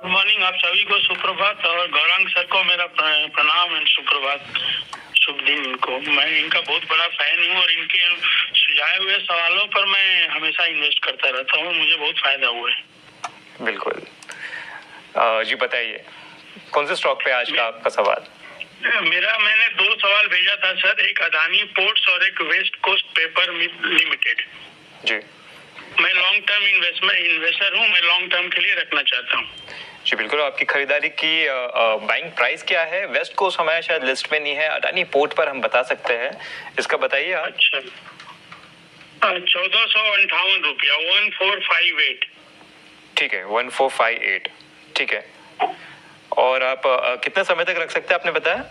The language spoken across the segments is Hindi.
मॉर्निंग। आप सभी को सुप्रभात और गौरांग सर को मेरा प्रणाम एंड सुप्रभात, शुभ दिन इनको। मैं इनका बहुत बड़ा फैन हूँ और इनके सुझाए हुए सवालों पर मैं हमेशा इन्वेस्ट करता रहता हूँ, मुझे बहुत फायदा हुआ है। बिल्कुल। जी बताइए, कौन से स्टॉक पे आज का आपका सवाल? मैंने 2 सवाल भेजा था सर, एक अदानी पोर्ट्स और एक वेस्ट कोस्ट पेपर लिमिटेड। जी, मैं लॉन्ग टर्म इन्वेस्टर हूँ, मैं लॉन्ग टर्म के लिए रखना चाहता हूँ। जी बिल्कुल। आपकी खरीदारी की बाइंग प्राइस क्या है? वेस्ट कोस्ट हमारे शायद लिस्ट में नहीं है, अडानी पोर्ट पर हम बता सकते हैं, इसका बताइए आप। अच्छा, 1458 रुपया, 1458। ठीक है, 1458। ठीक है। और आप कितने समय तक रख सकते हैं आपने बताया?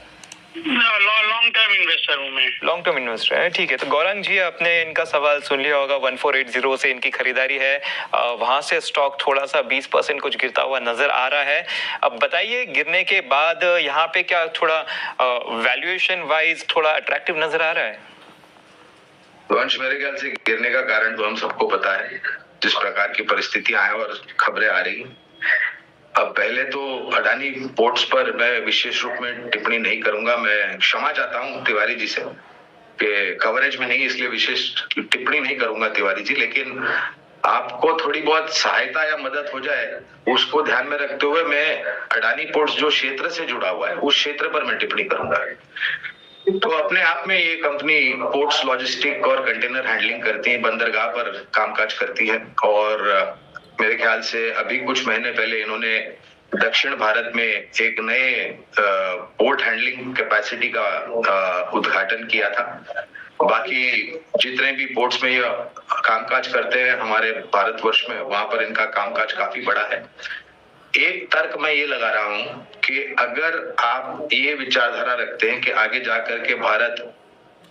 लॉन्ग टर्म इन्वेस्टर हूँ मैं। लॉन्ग टर्म इन्वेस्टर है, ठीक है। तो गौरांग जी, आपने इनका सवाल सुन लिया होगा। 1480 से इनकी खरीदारी है, वहां से स्टॉक थोड़ा सा 20% कुछ गिरता हुआ नजर आ रहा है। अब बताइए, गिरने के बाद यहाँ पे क्या थोड़ा वैल्यूएशन वाइज थोड़ा अट्रैक्टिव नजर आ रहा है? वंश, मेरे ख्याल से गिरने का कारण तो हम सबको पता है, जिस प्रकार की परिस्थितियां हैं और खबरें आ रही। अब पहले तो अडानी पोर्ट्स पर मैं विशेष रूप में टिप्पणी नहीं करूंगा। मैं क्षमा चाहता हूं तिवारी जी से कि कवरेज में नहीं, इसलिए विशेष टिप्पणी नहीं करूंगा तिवारी जी। लेकिन आपको थोड़ी बहुत सहायता या मदद हो जाए, उसको ध्यान में रखते हुए मैं अडानी पोर्ट्स जो क्षेत्र से जुड़ा हुआ है उस क्षेत्र पर मैं टिप्पणी करूंगा। तो अपने आप में ये कंपनी पोर्ट्स, लॉजिस्टिक और कंटेनर हैंडलिंग करती है, बंदरगाह पर कामकाज करती है। और मेरे ख्याल से अभी कुछ महीने पहले इन्होंने दक्षिण भारत में एक नए पोर्ट हैंडलिंग कैपेसिटी का उद्घाटन किया था। बाकी जितने भी पोर्ट्स में ये कामकाज करते हैं हमारे भारतवर्ष में, वहां पर इनका कामकाज काफी बड़ा है। एक तर्क मैं ये लगा रहा हूं कि अगर आप ये विचारधारा रखते हैं कि आगे जाकर के भारत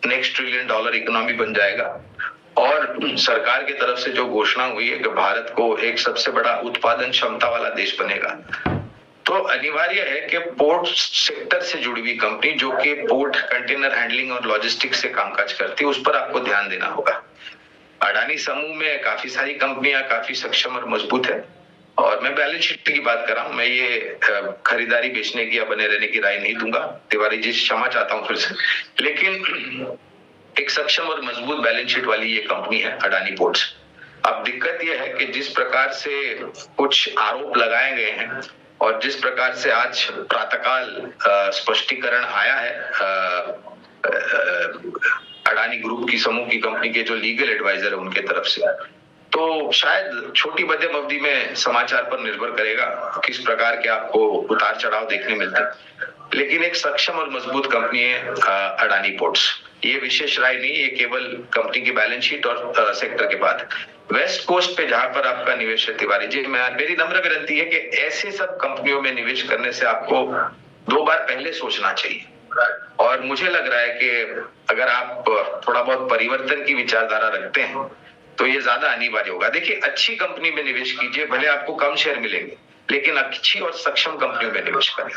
नेक्स्ट $1 ट्रिलियन इकोनॉमी बन जाएगा, और सरकार की तरफ से जो घोषणा हुई है कि भारत को एक सबसे बड़ा उत्पादन क्षमता वाला देश बनेगा, तो अनिवार्य है कि पोर्ट सेक्टर से जुड़ी हुई कंपनी जो कि पोर्ट, कंटेनर हैंडलिंग और लॉजिस्टिक्स से कामकाज करती है, उस पर आपको ध्यान देना होगा। अडानी समूह में काफी सारी कंपनियां काफी सक्षम और मजबूत है, और मैं बैलेंस शीट की बात कर रहा हूं। मैं ये खरीदारी बेचने की या बने रहने की राय नहीं दूंगा। तिवारी जी, क्षमा चाहता हूं फिर से, लेकिन एक सक्षम और मजबूत बैलेंस शीट वाली ये कंपनी है अडानी पोर्ट्स। अब दिक्कत ये है कि जिस प्रकार से कुछ आरोप लगाए गए हैं और जिस प्रकार से आज प्रातःकाल स्पष्टीकरण आया है अडानी ग्रुप की समूह की कंपनी के जो लीगल एडवाइजर है उनके तरफ से, तो शायद छोटी मध्यम अवधि में समाचार पर निर्भर करेगा किस प्रकार के आपको उतार चढ़ाव देखने मिलते हैं। लेकिन एक सक्षम और मजबूत कंपनी है अडानी पोर्ट्स। ये विशेष राय नहीं, ये केवल कंपनी की बैलेंस शीट और सेक्टर के बाद। वेस्ट कोस्ट पे जहां पर आपका निवेश है तिवारी जी, मेरी नम्र विनती है कि ऐसे सब कंपनियों में निवेश करने से आपको 2 बार पहले सोचना चाहिए। और मुझे लग रहा है कि अगर आप थोड़ा बहुत परिवर्तन की विचारधारा रखते हैं तो ये ज्यादा अनिवार्य होगा। देखिए, अच्छी कंपनी में निवेश कीजिए, भले आपको कम शेयर मिलेंगे, लेकिन अच्छी और सक्षम कंपनियों में निवेश करें।